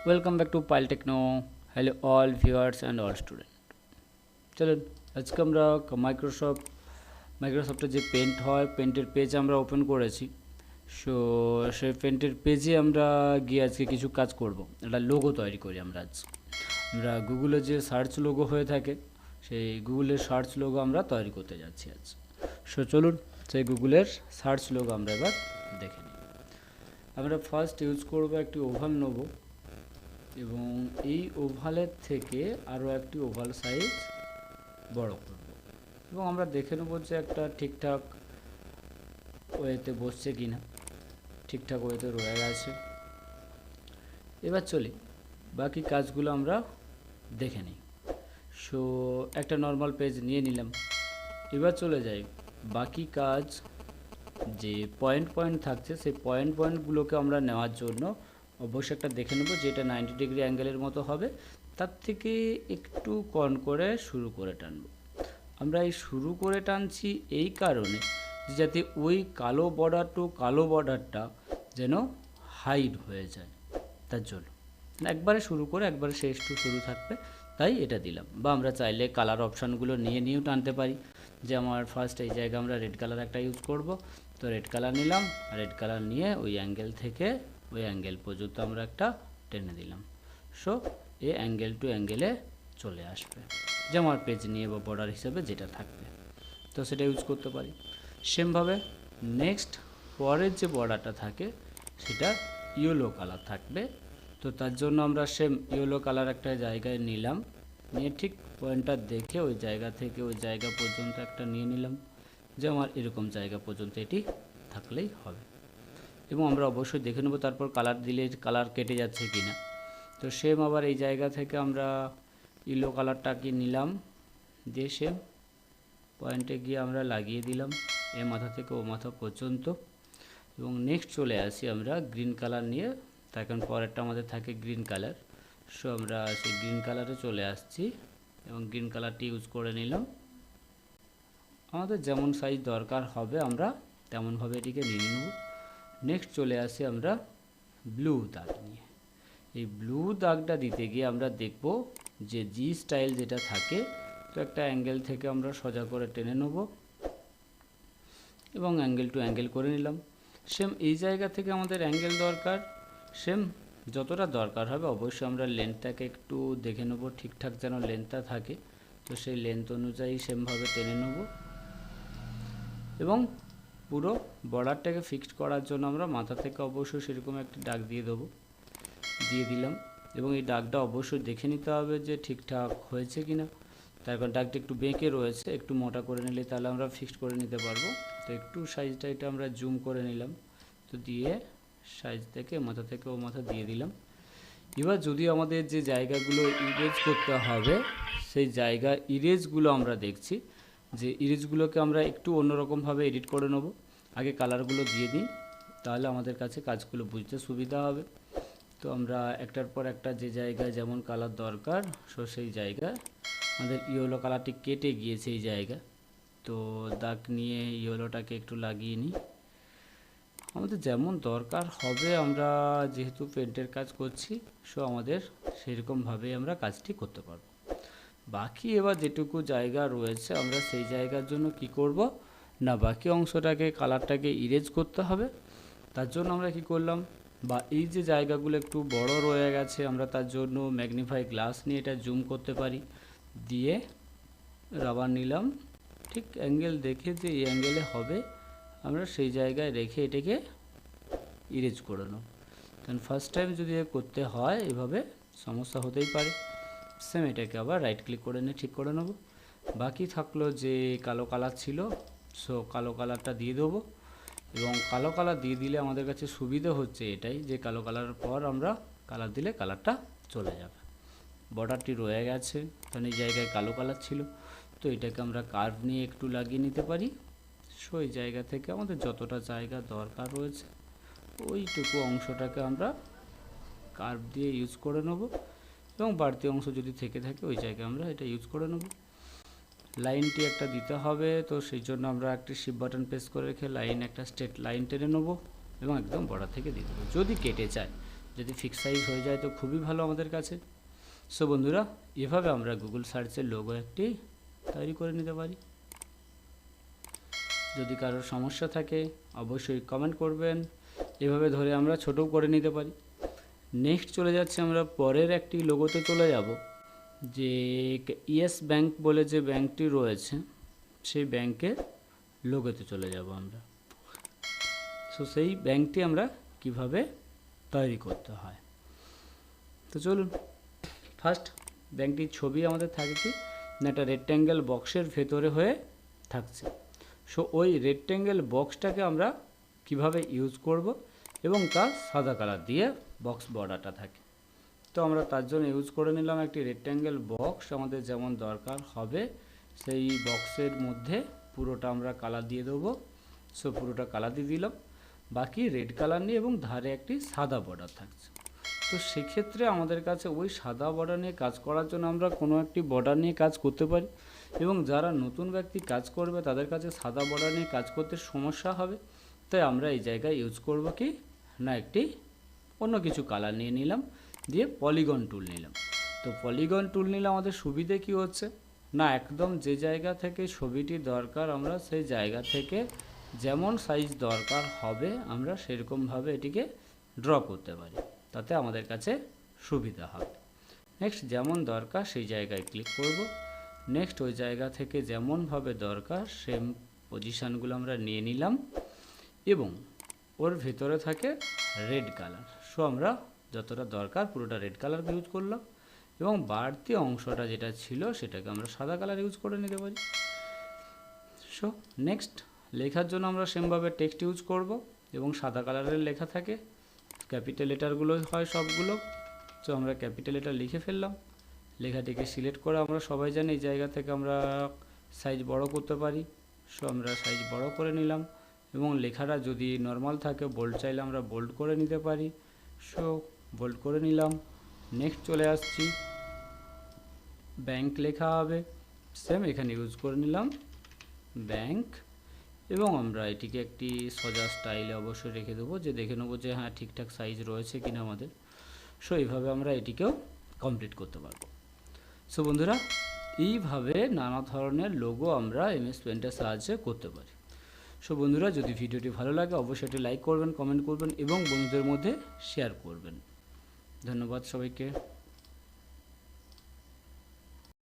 Welcome back to Pilotechno. Hello all viewers and all student. চলুন আজকে আমরা মাইক্রোসফটের যে পেন্ট হয়, পেন্টের পেজ আমরা ওপেন করেছি। সো সেই পেন্টের পেজে আমরা গিয়ে আজকে কিছু কাজ করব। একটা লোগো তৈরি করি আমরা গুগলে যে সার্চ লোগো হয়ে থাকে, সেই গুগলের সার্চ লোগো আমরা তৈরি করতে যাচ্ছি আজ। সো চলুন সেই গুগলের সার্চ লোগো আমরা এবার দেখে নিই। আমরা ফার্স্ট ইউজ করব একটি ওভাল নেব এবং এই ওভালের থেকে আরও একটি ওভাল সাইজ বড় করব এবং আমরা দেখে নেব যে একটা ঠিকঠাক ওয়েতে বসছে কিনা। ঠিকঠাক ওয়েতে রয়ে গেছে। এবার চলি বাকি কাজগুলো আমরা দেখে নিই। সো একটা নর্মাল পেজ নিয়ে নিলাম। এবার চলে যাই বাকি কাজ। যে পয়েন্ট থাকছে সেই পয়েন্টগুলোকে আমরা নেওয়ার জন্য অবশ্যই একটা দেখে নেব যেটা 90 ডিগ্রি অ্যাঙ্গেলের মতো হবে, তার থেকে একটু কম করে শুরু করে টানব। আমরা এই শুরু করে টানছি এই কারণে যাতে ওই কালো বর্ডারটা যেন হাইড হয়ে যায়, তার জন্য একবারে শুরু করে একবারে শেষ টু শুরু থাকবে, তাই এটা দিলাম। বা আমরা চাইলে কালার অপশানগুলো নিয়েও টানতে পারি। যে আমার ফার্স্ট এই জায়গায় আমরা রেড কালার একটা ইউজ করব, তো রেড কালার নিলাম। রেড কালার নিয়ে ওই অ্যাঙ্গেল থেকে ওই অ্যাঙ্গেল পর্যন্ত আমরা একটা টেনে দিলাম। সো এই অ্যাঙ্গেল টু অ্যাঙ্গেলে চলে আসবে, যে আমার পেজ নিয়ে বা বর্ডার হিসেবে যেটা থাকবে, তো সেটা ইউজ করতে পারি। সেমভাবে নেক্সট পরের যে বর্ডারটা থাকে সেটা ইয়েলো কালার থাকবে। তো তার জন্য আমরা সেম ইয়েলো কালার একটা জায়গায় নিলাম, নিয়ে ঠিক পয়েন্টটা দেখে ওই জায়গা থেকে ওই জায়গা পর্যন্ত একটা নিয়ে নিলাম, যে আমার এরকম জায়গা পর্যন্ত এটি থাকলেই হবে। এবং আমরা অবশ্যই দেখে নেব তারপর কালার দিলে কালার কেটে যাচ্ছে কি না। তো সেম আবার এই জায়গা থেকে আমরা ইয়েলো কালারটাকে নিলাম, দিয়ে সেম পয়েন্টে গিয়ে আমরা লাগিয়ে দিলাম এ মাথা থেকে ও মাথা পর্যন্ত। এবং নেক্সট চলে আসি আমরা গ্রিন কালার নিয়ে, তার কারণ পরেরটা আমাদের থাকে গ্রিন কালার। সো আমরা সেই গ্রিন কালারে চলে আসছি এবং গ্রিন কালারটি ইউজ করে নিলাম। আমাদের যেমন সাইজ দরকার হবে আমরা তেমনভাবে এটিকে নিয়ে নেব। নেক্সট চলে আসি আমরা ব্লু দাগ নিয়ে। এই ব্লু দাগটা দিতে গিয়ে আমরা দেখব যে জি স্টাইল যেটা থাকে, তো একটা অ্যাঙ্গেল থেকে আমরা সোজা করে টেনে নেব এবং অ্যাঙ্গেল টু অ্যাঙ্গেল করে নিলাম। সেম এই জায়গা থেকে আমাদের অ্যাঙ্গেল দরকার, সেম যতটা দরকার হবে অবশ্যই আমরা লেন্থটাকে একটু দেখে নেব ঠিকঠাক যেন লেন্থটা থাকে। তো সেই লেন্থ অনুযায়ী সেমভাবে টেনে নেব এবং পুরো বর্ডারটাকে ফিক্সড করার জন্য আমরা মাথা থেকে অবশ্যই সেরকম একটি দাগ দিয়ে দিলাম। এবং এই দাগটা অবশ্যই দেখে নিতে হবে যে ঠিকঠাক হয়েছে কিনা, তার কারণ দাগটা একটু বেঁকে রয়েছে, একটু মোটা করে নিলে তাহলে আমরা ফিক্সড করে নিতে পারবো। তো একটু সাইজটা এটা আমরা জুম করে নিলাম, তো দিয়ে সাইজ থেকে মাথা থেকে ও মাথা দিয়ে দিলাম। এবার যদি আমাদের যে জায়গাগুলো ইরেজ করতে হবে সেই জায়গা ইরেজগুলো আমরা দেখছি যে ইরেজগুলোকে আমরা একটু অন্যরকমভাবে এডিট করে নেব। আগে কালারগুলো দিয়ে দিই, তাহলে আমাদের কাছে কাজগুলো বুঝতে সুবিধা হবে। তো আমরা একটার পর একটা যে জায়গায় যেমন কালার দরকার, সো সেই জায়গায় আমাদের ইয়েলো কালারটি কেটে গিয়েছে এই জায়গা, তো দাগ নিয়ে ইয়েলোটাকে একটু লাগিয়ে নিই। আমাদের যেমন দরকার হবে, আমরা যেহেতু পেন্টের কাজ করছি সো আমাদের সেরকমভাবেই আমরা কাজটি করতে পারব। বাকি এবার যেটুকু জায়গা রয়েছে আমরা সেই জায়গার জন্য কি করব না, বাকি অংশটাকে কালারটাকে ইরেজ করতে হবে। তার জন্য আমরা কি করলাম, বা এই যে জায়গাগুলো একটু বড় রয়ে গেছে আমরা তার জন্য ম্যাগনিফাই গ্লাস নিয়ে এটা জুম করতে পারি, দিয়ে রাবার নিলাম, ঠিক অ্যাঙ্গেল দেখে যে এই অ্যাঙ্গেলে হবে আমরা সেই জায়গায় রেখে এটাকে ইরেজ করে নেব। কারণ ফার্স্ট টাইম যদি করতে হয় এভাবে সমস্যা হতেই পারে। সেম এটাকে আবার রাইট ক্লিক করে নিয়ে ঠিক করে নেব। বাকি থাকলো যে কালো কালার ছিল, সো কালো কালারটা দিয়ে দেবো। এবং কালো কালার দিয়ে দিলে আমাদের কাছে সুবিধা হচ্ছে এটাই যে কালো কালারের পর আমরা কালার দিলে কালারটা চলে যাবে। বর্ডারটি রয়ে গেছে কারণ এই জায়গায় কালো কালার ছিল, তো এটাকে আমরা কার্ভ নিয়ে একটু লাগিয়ে নিতে পারি। সো এই জায়গা থেকে আমাদের যতটা জায়গা দরকার রয়েছে ওইটুকু অংশটাকে আমরা কার্ভ দিয়ে ইউজ করে নেব এবং বাড়তি অংশ যদি থেকে থাকে ওই জায়গায় আমরা এটা ইউজ করে নেব। লাইনটি একটা দিতে হবে, তো সেই জন্য আমরা একটি শিফট বাটন প্রেস করে রেখে একটা স্ট্রেট লাইন টেনে নেব এবং একদম বর্ডার থেকে দিয়ে দেবো। যদি কেটে যায়, যদি ফিক্স সাইজ হয়ে যায় তো খুবই ভালো আমাদের কাছে। সো বন্ধুরা, এভাবে আমরা গুগল সার্চের লোগো একটি তৈরি করে নিতে পারি। যদি কারোর সমস্যা থাকে অবশ্যই কমেন্ট করবেন। এভাবে ধরে আমরা ছোটও করে নিতে পারি। নেক্সট চলে যাচ্ছে আমরা পরের একটি লোগোতে চলে যাব, যে ইয়েস ব্যাংক বলে যে ব্যাংকটি রয়েছে সেই ব্যাংকের লোগোতে চলে যাব আমরা। সো সেই ব্যাংকটি আমরা কিভাবে তৈরি করতে হয়, তো চলুন। ফার্স্ট ব্যাংকটির ছবি আমাদের থাকে কি না, একটা রেক্ট্যাঙ্গেল বক্সের ভেতরে হয়ে থাকছে। সো ওই রেক্ট্যাঙ্গেল বক্সটাকে আমরা কিভাবে ইউজ করব, এবং তার সাদা কালার দিয়ে বক্স বর্ডারটা থাকে। তো আমরা তার জন্য ইউজ করে নিলাম একটি রেক্ট্যাঙ্গেল বক্স, আমাদের যেমন দরকার হবে সেই বক্সের মধ্যে পুরোটা আমরা কালার দিয়ে দেবো। সো পুরোটা কালার দিয়ে দিলাম, বাকি রেড কালার নিয়ে এবং ধারে একটি সাদা বর্ডার থাকছে। তো সেক্ষেত্রে আমাদের কাছে ওই সাদা বর্ডার নিয়ে কাজ করার জন্য আমরা কোনো একটি বর্ডার নিয়ে কাজ করতে পারি, এবং যারা নতুন ব্যক্তি কাজ করবে তাদের কাছে সাদা বর্ডার নিয়ে কাজ করতে সমস্যা হবে। তাই আমরা এই জায়গায় ইউজ করব কি না, একটি অন্য কিছু কালার নিয়ে নিলাম, দিয়ে পলিগন টুল নিলাম। তো পলিগন টুল নিলে আমাদের সুবিধে কি হচ্ছে না, একদম যে জায়গা থেকে ছবিটি দরকার আমরা সেই জায়গা থেকে যেমন সাইজ দরকার হবে আমরা সেরকমভাবে এটিকে ড্র করতে পারি, তাতে আমাদের কাছে সুবিধা হবে। নেক্সট যেমন দরকার সেই জায়গায় ক্লিক করব। নেক্সট ওই জায়গা থেকে যেমনভাবে দরকার সেম পজিশানগুলো আমরা নিয়ে নিলাম, এবং ওর ভেতরে থাকে রেড কালার। সো আমরা যতটা দরকার পুরোটা রেড কালার ইউজ করলাম, এবং বাড়তি অংশটা যেটা ছিল সেটাকে আমরা সাদা কালার ইউজ করে নিতে পারি। সো নেক্সট লেখার জন্য আমরা সেমভাবে টেক্সট ইউজ করব, এবং সাদা কালারের লেখা থাকে, ক্যাপিটাল লেটারগুলো হয় সবগুলো। সো আমরা ক্যাপিটাল লেটার লিখে ফেললাম, লেখাটিকে সিলেক্ট করে আমরা সবাই জানি এই জায়গা থেকে আমরা সাইজ বড় করতে পারি। সো আমরা সাইজ বড় করে নিলাম, এবং লেখাটা যদি নর্মাল থাকে বোল্ড চাইলে আমরা বোল্ড করে নিতে পারি। সো বোল্ড করে নিলাম। নেক্সট চলে আসছি, ব্যাংক লেখা হবে, সেম এখানে ইউজ করে নিলাম ব্যাংক, এবং আমরা এটিকে একটি সোজা স্টাইলে অবশ্যই রেখে দেবো, যে দেখে নেবো যে হ্যাঁ ঠিকঠাক সাইজ রয়েছে কিনা আমাদের। সো এইভাবে আমরা এটিকেও কমপ্লিট করতে পারবো। সো বন্ধুরা, এইভাবে নানা ধরনের লোগো আমরা এমএস পেইন্টের সাহায্যে করতে পারি। সো বন্ধুরা, যদি ভিডিওটি ভালো লাগে অবশ্যই এটি লাইক করবেন, কমেন্ট করবেন এবং বন্ধুদের মধ্যে শেয়ার করবেন। ধন্যবাদ সবাইকে।